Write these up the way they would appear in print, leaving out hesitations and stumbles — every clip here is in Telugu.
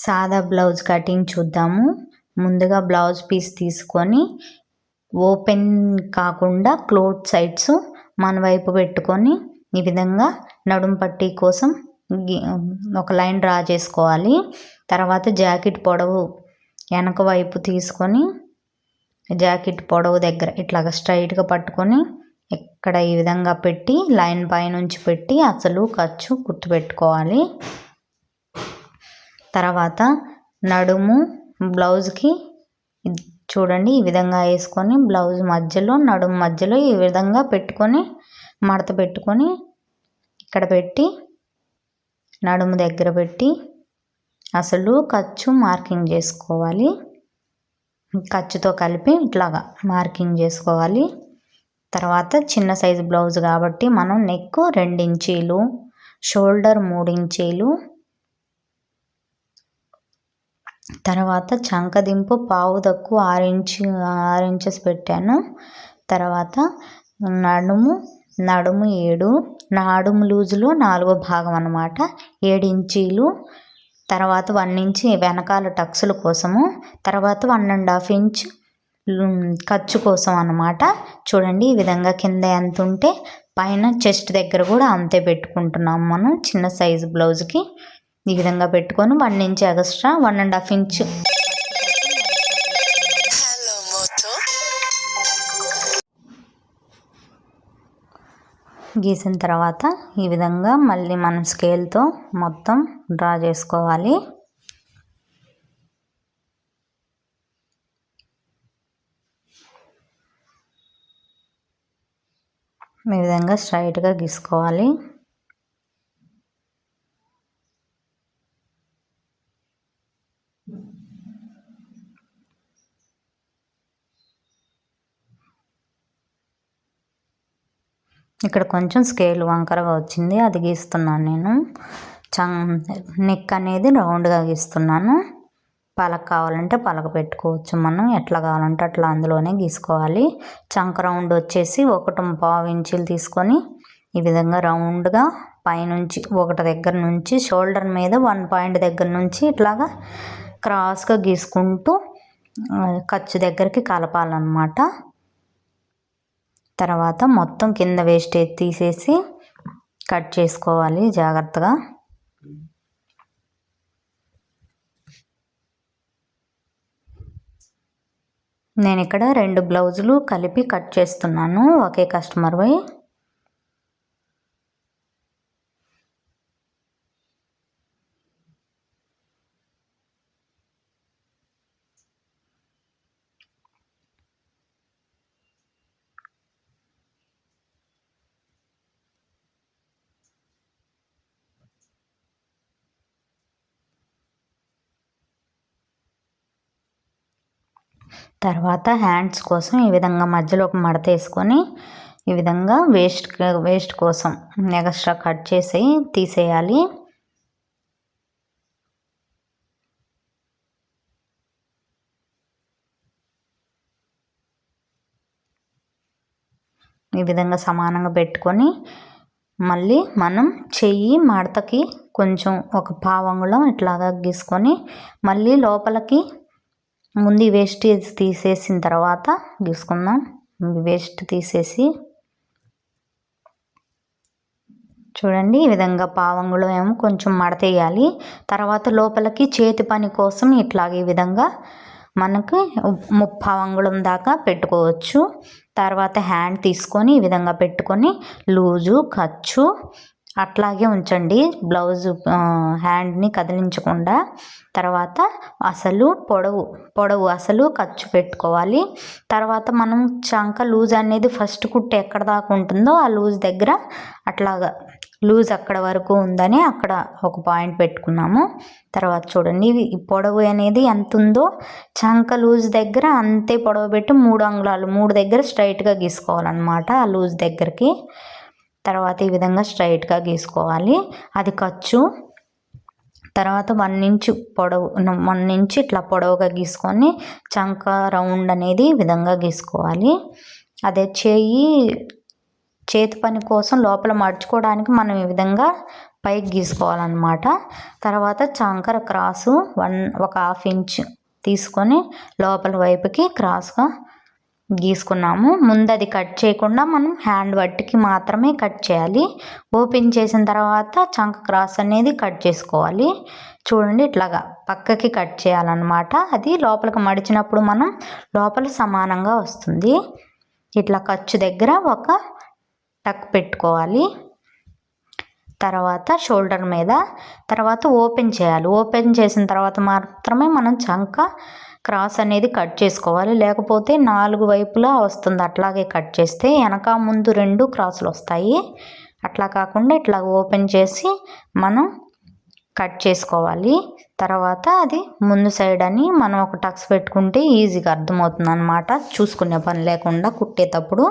సాదా బ్లౌజ్ కటింగ్ చూద్దాము. ముందుగా బ్లౌజ్ పీస్ తీసుకొని ఓపెన్ కాకుండా క్లోజ్ సైడ్స్ మన వైపు పెట్టుకొని ఈ విధంగా నడుం పట్టీ కోసం ఒక లైన్ డ్రా చేసుకోవాలి. తర్వాత జాకెట్ పొడవు వెనక వైపు తీసుకొని జాకెట్ పొడవు దగ్గర ఇట్లాగా స్ట్రైట్గా పట్టుకొని ఇక్కడ ఈ విధంగా పెట్టి లైన్ పైనుంచి పెట్టి అసలు ఖర్చు గుర్తుపెట్టుకోవాలి. తర్వాత నడుము బ్లౌజ్కి చూడండి ఈ విధంగా వేసుకొని బ్లౌజ్ మధ్యలో నడుము మధ్యలో ఈ విధంగా పెట్టుకొని మడత పెట్టుకొని ఇక్కడ పెట్టి నడుము దగ్గర పెట్టి అసలు ఖర్చు మార్కింగ్ చేసుకోవాలి. ఖర్చుతో కలిపి ఇట్లాగా మార్కింగ్ చేసుకోవాలి. తర్వాత చిన్న సైజు బ్లౌజ్ కాబట్టి మనం నెక్ 2 ఇంచీలు, షోల్డర్ 3 ఇంచీలు, తర్వాత చంకదింపు పావు తక్కువ 6 ఇంచెస్ పెట్టాను. తర్వాత నడుము 7, నడుము లూజులో 4వ భాగం అన్నమాట 7 ఇంచీలు. తర్వాత 1 ఇంచ్ వెనకాల టక్సుల కోసము, తర్వాత 1.5 ఇంచ్ ఖర్చు కోసం అన్నమాట. చూడండి ఈ విధంగా కింద ఎంత ఉంటే పైన చెస్ట్ దగ్గర కూడా అంతే పెట్టుకుంటున్నాం మనం చిన్న సైజు బ్లౌజ్కి. ఈ విధంగా పెట్టుకొని 1 ఇంచ్ ఎక్స్ట్రా 1.5 ఇంచ్ గీసిన తర్వాత ఈ విధంగా మళ్ళీ మనం స్కేల్తో మొత్తం డ్రా చేసుకోవాలి. ఈ విధంగా స్ట్రైట్గా గీసుకోవాలి. ఇక్కడ కొంచెం స్కేల్ వంకరగా వచ్చింది, అది గీస్తున్నాను నేను. నెక్ అనేది రౌండ్గా గీస్తున్నాను. పలక కావాలంటే పలక పెట్టుకోవచ్చు, మనం ఎట్లా కావాలంటే అట్లా అందులోనే గీసుకోవాలి. చంక రౌండ్ వచ్చేసి 1.5 ఇంచీలు తీసుకొని ఈ విధంగా రౌండ్గా పైనుంచి 1 దగ్గర నుంచి షోల్డర్ మీద 1 పాయింట్ దగ్గర నుంచి ఇట్లాగా క్రాస్గా గీసుకుంటూ ఖర్చు దగ్గరికి కలపాలన్నమాట. తర్వాత మొత్తం కింద వేస్టేజ్ తీసేసి కట్ చేసుకోవాలి జాగ్రత్తగా. నేను ఇక్కడ 2 బ్లౌజులు కలిపి కట్ చేస్తున్నాను ఒకే కస్టమర్వి. తర్వాత హ్యాండ్స్ కోసం ఈ విధంగా మధ్యలో ఒక మడత వేసుకొని ఈ విధంగా వేస్ట్ కోసం ఎక్స్ట్రా కట్ చేసి తీసేయాలి. ఈ విధంగా సమానంగా పెట్టుకొని మళ్ళీ మనం చెయ్యి మడతకి కొంచెం ఒక పావంగుళం ఇట్లాగా గీసుకొని మళ్ళీ లోపలికి ముందు వేస్టేజ్ తీసేసిన తర్వాత గీసుకుందాం. వేస్ట్ తీసేసి చూడండి ఈ విధంగా పావంగుళం ఏమో కొంచెం మడత వేయాలి. తర్వాత లోపలికి చేతి పని కోసం ఇట్లాగే ఈ విధంగా మనకి 30 అంగుళం దాకా పెట్టుకోవచ్చు. తర్వాత హ్యాండ్ తీసుకొని ఈ విధంగా పెట్టుకొని లూజు ఖర్చు అట్లాగే ఉంచండి, బ్లౌజ్ హ్యాండ్ని కదిలించకుండా. తర్వాత అసలు పొడవు అసలు ఖర్చు పెట్టుకోవాలి. తర్వాత మనం చంక లూజ్ అనేది ఫస్ట్ కుట్టు ఎక్కడ దాకా ఉంటుందో ఆ లూజ్ దగ్గర అట్లాగా లూజ్ అక్కడ వరకు ఉందని అక్కడ ఒక పాయింట్ పెట్టుకున్నాము. తర్వాత చూడండి ఈ పొడవు అనేది ఎంత ఉందో చంక లూజ్ దగ్గర అంతే పొడవు పెట్టి 3 అంగుళాలు 3 దగ్గర స్ట్రైట్గా గీసుకోవాలన్నమాట ఆ లూజ్ దగ్గరికి. తర్వాత ఈ విధంగా స్ట్రైట్గా గీసుకోవాలి, అది ఖర్చు. తర్వాత 1 ఇంచు పొడవు 1 ఇంచు ఇట్లా పొడవుగా గీసుకొని చంక రౌండ్ అనేది ఈ విధంగా గీసుకోవాలి. అదే చేతి పని కోసం లోపల మడుచుకోవడానికి మనం ఈ విధంగా పైకి గీసుకోవాలన్నమాట. తర్వాత చంకర క్రాసు ఒక 1/2 ఇంచ్ తీసుకొని లోపల వైపుకి క్రాస్గా గీసుకున్నాము. ముందు అది కట్ చేయకుండా మనం హ్యాండ్ వట్టికి మాత్రమే కట్ చేయాలి. ఓపెన్ చేసిన తర్వాత చంక క్రాస్ అనేది కట్ చేసుకోవాలి. చూడండి, ఇట్లాగా పక్కకి కట్ చేయాలన్నమాట. అది లోపలికి మడిచినప్పుడు మనం లోపల సమానంగా వస్తుంది. ఇట్లా ఖర్చు దగ్గర ఒక టక్ పెట్టుకోవాలి. తర్వాత షోల్డర్ మీద తర్వాత ఓపెన్ చేయాలి. ఓపెన్ చేసిన తర్వాత మాత్రమే మనం చంక క్రాస్ అనేది కట్ చేసుకోవాలి. లేకపోతే 4 వైపులా వస్తుంది. అట్లాగే కట్ చేస్తే వెనక ముందు 2 క్రాసులు వస్తాయి. అట్లా కాకుండా ఇట్లా ఓపెన్ చేసి మనం కట్ చేసుకోవాలి. తర్వాత అది ముందు సైడ్ అని మనం ఒక టక్స్ పెట్టుకుంటే ఈజీగా అర్థమవుతుంది అన్నమాట, చూసుకునే పని లేకుండా కుట్టేటప్పుడు.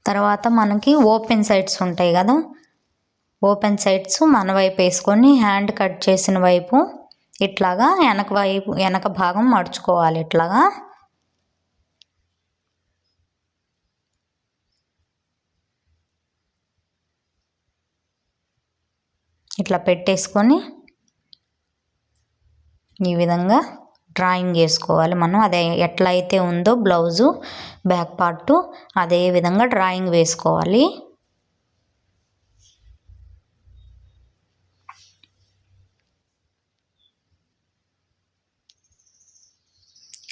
తర్వాత మనకి ఓపెన్ సైడ్స్ ఉంటాయి కదా, ఓపెన్ సైడ్స్ మన వైపు వేసుకొని హ్యాండ్ కట్ చేసిన వైపు ఇట్లాగా వెనక భాగం మడుచుకోవాలి. ఇట్లాగా ఇట్లా పెట్టేసుకొని ఈ విధంగా డ్రాయింగ్ వేసుకోవాలి. మనం అదే ఎట్లా అయితే ఉందో బ్లౌజు బ్యాక్ పార్టు అదే విధంగా డ్రాయింగ్ వేసుకోవాలి.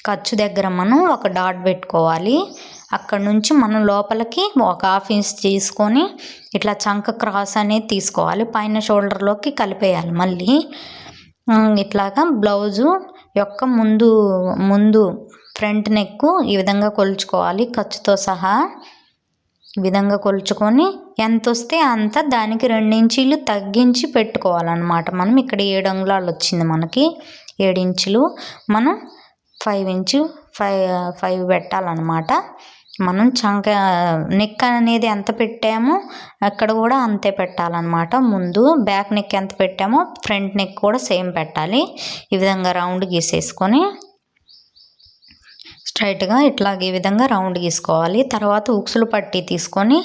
ఖర్చు దగ్గర మనం ఒక డాట్ పెట్టుకోవాలి. అక్కడ నుంచి మనం లోపలికి ఒక 1/2 ఇంచ్ తీసుకొని ఇట్లా చంక క్రాస్ అనేది తీసుకోవాలి. పైన షోల్డర్లోకి కలిపేయాలి. మళ్ళీ ఇట్లాగా బ్లౌజు యొక్క ముందు ఫ్రంట్ నెక్ ఈ విధంగా కొలుచుకోవాలి. ఖర్చుతో సహా ఈ విధంగా కొలుచుకొని ఎంత వస్తే అంత దానికి 2 ఇంచీలు తగ్గించి పెట్టుకోవాలన్నమాట. మనం ఇక్కడ 7 అంగుళాలు వచ్చింది మనకి, 7 ఇంచులు మనం 5 పెట్టాలన్నమాట. మనం చంక నెక్ అనేది ఎంత పెట్టామో అక్కడ కూడా అంతే పెట్టాలన్నమాట. ముందు బ్యాక్ నెక్ ఎంత పెట్టామో ఫ్రంట్ నెక్ కూడా సేమ్ పెట్టాలి. ఈ విధంగా రౌండ్ గీసేసుకొని స్ట్రైట్గా ఇట్లాగ ఈ విధంగా రౌండ్ గీసుకోవాలి. తర్వాత ఉక్సులు పట్టి తీసుకొని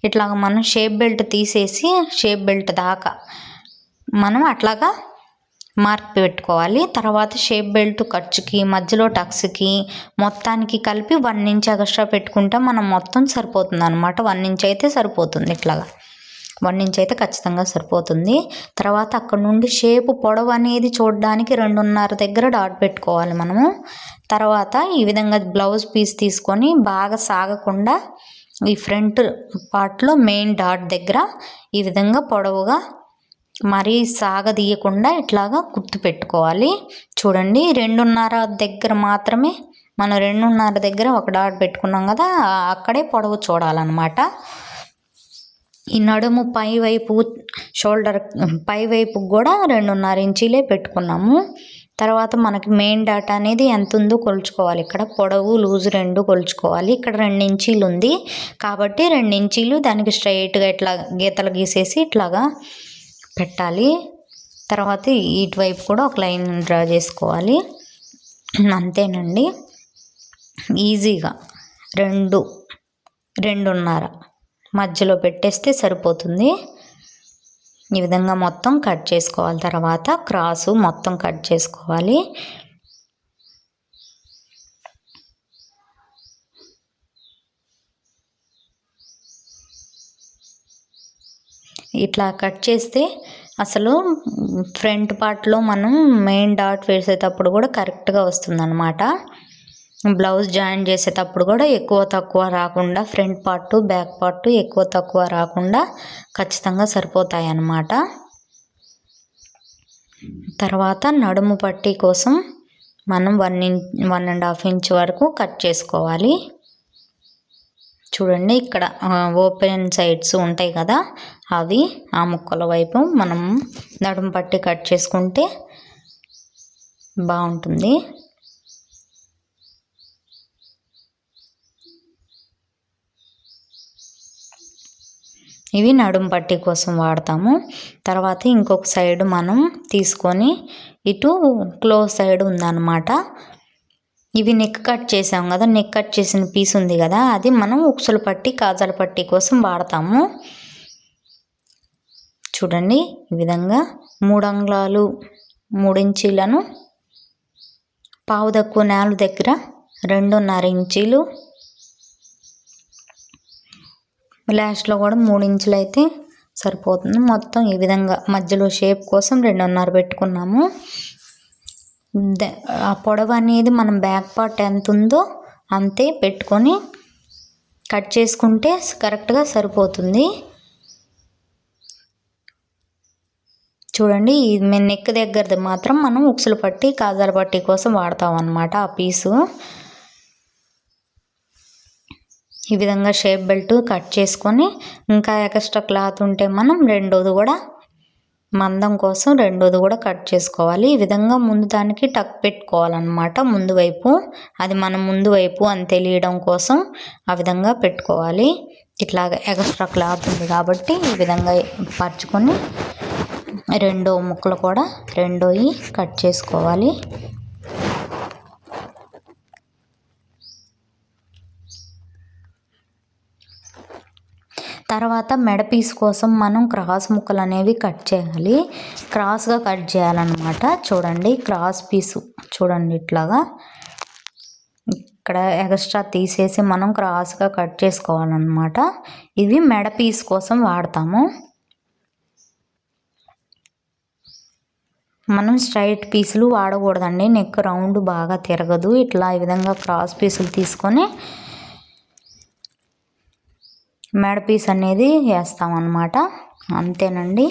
ఇట్లాగ మనం షేప్ బెల్ట్ తీసేసి షేప్ బెల్ట్ దాకా మనం అట్లాగా మార్క్ పెట్టుకోవాలి. తర్వాత షేప్ బెల్ట్ ఖర్చుకి మధ్యలో టక్స్కి మొత్తానికి కలిపి 1 ఇంచ్ ఎక్స్ట్రా పెట్టుకుంటే మనం మొత్తం సరిపోతుంది అనమాట. 1 ఇంచ్ అయితే సరిపోతుంది. ఇట్లాగా 1 ఇంచ్ అయితే ఖచ్చితంగా సరిపోతుంది. తర్వాత అక్కడ నుండి షేపు పొడవు అనేది చూడడానికి 2.5 దగ్గర డాట్ పెట్టుకోవాలి మనము. తర్వాత ఈ విధంగా బ్లౌజ్ పీస్ తీసుకొని బాగా సాగకుండా ఈ ఫ్రంట్ పార్ట్లో మెయిన్ డాట్ దగ్గర ఈ విధంగా పొడవుగా మరీ సాగదీయకుండా ఇట్లాగా కుర్తు పెట్టుకోవాలి. చూడండి, 2.5 దగ్గర మాత్రమే మనం 2.5 దగ్గర ఒక డాట్ పెట్టుకున్నాం కదా, అక్కడే పొడవు చూడాలన్నమాట. ఈ నడుము పై వైపు షోల్డర్ పై వైపు కూడా 2.5 ఇంచీలే పెట్టుకున్నాము. తర్వాత మనకి మెయిన్ డాట్ అనేది ఎంత ఉందో కొలుచుకోవాలి. ఇక్కడ పొడవు లూజు 2 కొలుచుకోవాలి. ఇక్కడ 2 ఇంచీలు ఉంది కాబట్టి 2 ఇంచీలు దానికి స్ట్రైట్గా ఇట్లా గీతలు గీసేసి ఇట్లాగా పెట్టాలి. తర్వాత ఇటువైపు కూడా ఒక లైన్ డ్రా చేసుకోవాలి. అంతేనండి, ఈజీగా 2.5 మధ్యలో పెట్టేస్తే సరిపోతుంది. ఈ విధంగా మొత్తం కట్ చేసుకోవాలి. తర్వాత క్రాసు మొత్తం కట్ చేసుకోవాలి. ఇట్లా కట్ చేస్తే అసలు ఫ్రంట్ పార్ట్లో మనం మెయిన్ డాట్ వేసేటప్పుడు కూడా కరెక్ట్గా వస్తుందన్నమాట. బ్లౌజ్ జాయిన్ చేసేటప్పుడు కూడా ఎక్కువ తక్కువ రాకుండా ఫ్రంట్ పార్టు బ్యాక్ పార్టు ఎక్కువ తక్కువ రాకుండా ఖచ్చితంగా సరిపోతాయి అన్నమాట. తర్వాత నడుము పట్టీ కోసం మనం 1.5 ఇంచ్ వరకు కట్ చేసుకోవాలి. చూడండి, ఇక్కడ ఓపెన్ సైడ్స్ ఉంటాయి కదా, అవి ఆ ముక్కల వైపు మనం నడుము పట్టి కట్ చేసుకుంటే బాగుంటుంది. ఇవి నడుము పట్టీ కోసం వాడతాము. తర్వాత ఇంకొక సైడ్ మనం తీసుకొని ఇటు క్లోజ్ సైడ్ ఉందన్నమాట, ఇవి నెక్ కట్ చేసాం కదా, నెక్ కట్ చేసిన పీస్ ఉంది కదా, అది మనం ఉక్సుల పట్టి కాజాల పట్టి కోసం వాడతాము. చూడండి ఈ విధంగా 3 అంగుళాలు 3 ఇంచీలను పావు తక్కువ నేల దగ్గర 2.5 ఇంచీలు, లాస్ట్లో కూడా 3 ఇంచులు అయితే సరిపోతుంది. మొత్తం ఈ విధంగా మధ్యలో షేప్ కోసం 2.5 పెట్టుకున్నాము. ఆ పొడవు అనేది మనం బ్యాక్ పార్ట్ ఎంత ఉందో అంతే పెట్టుకొని కట్ చేసుకుంటే కరెక్ట్గా సరిపోతుంది. చూడండి ఈ నెక్ దగ్గరది మాత్రం మనం ఉక్సుల పట్టి కాజాల పట్టి కోసం వాడతాం అన్నమాట. ఆ పీసు ఈ విధంగా షేప్ బెల్ట్ కట్ చేసుకొని, ఇంకా ఎక్స్ట్రా క్లాత్ ఉంటే మనం రెండోది కూడా మందం కోసం రెండోది కూడా కట్ చేసుకోవాలి. ఈ విధంగా ముందు దానికి టక్ పెట్టుకోవాలన్నమాట ముందు వైపు. అది మనం ముందు వైపు అని తెలియడం కోసం ఆ విధంగా పెట్టుకోవాలి. ఇట్లాగ ఎక్స్ట్రా క్లాత్ ఉంది కాబట్టి ఈ విధంగా పరుచుకొని రెండో ముక్కలు కూడా రెండోవి కట్ చేసుకోవాలి. తర్వాత మెడ పీస్ కోసం మనం క్రాస్ ముక్కలు అనేవి కట్ చేయాలి. క్రాస్గా కట్ చేయాలన్నమాట. చూడండి క్రాస్ పీసు చూడండి ఇట్లాగా ఇక్కడ ఎక్స్ట్రా తీసేసి మనం క్రాస్గా కట్ చేసుకోవాలన్నమాట. ఇవి మెడ పీస్ కోసం వాడతాము. మనం స్ట్రైట్ పీసులు వాడకూడదండి, నెక్ రౌండ్ బాగా తిరగదు. ఇట్లా ఈ విధంగా క్రాస్ పీసులు తీసుకొని మెడ పీస్ అనేది వేస్తామన్నమాట. అంతేనండి.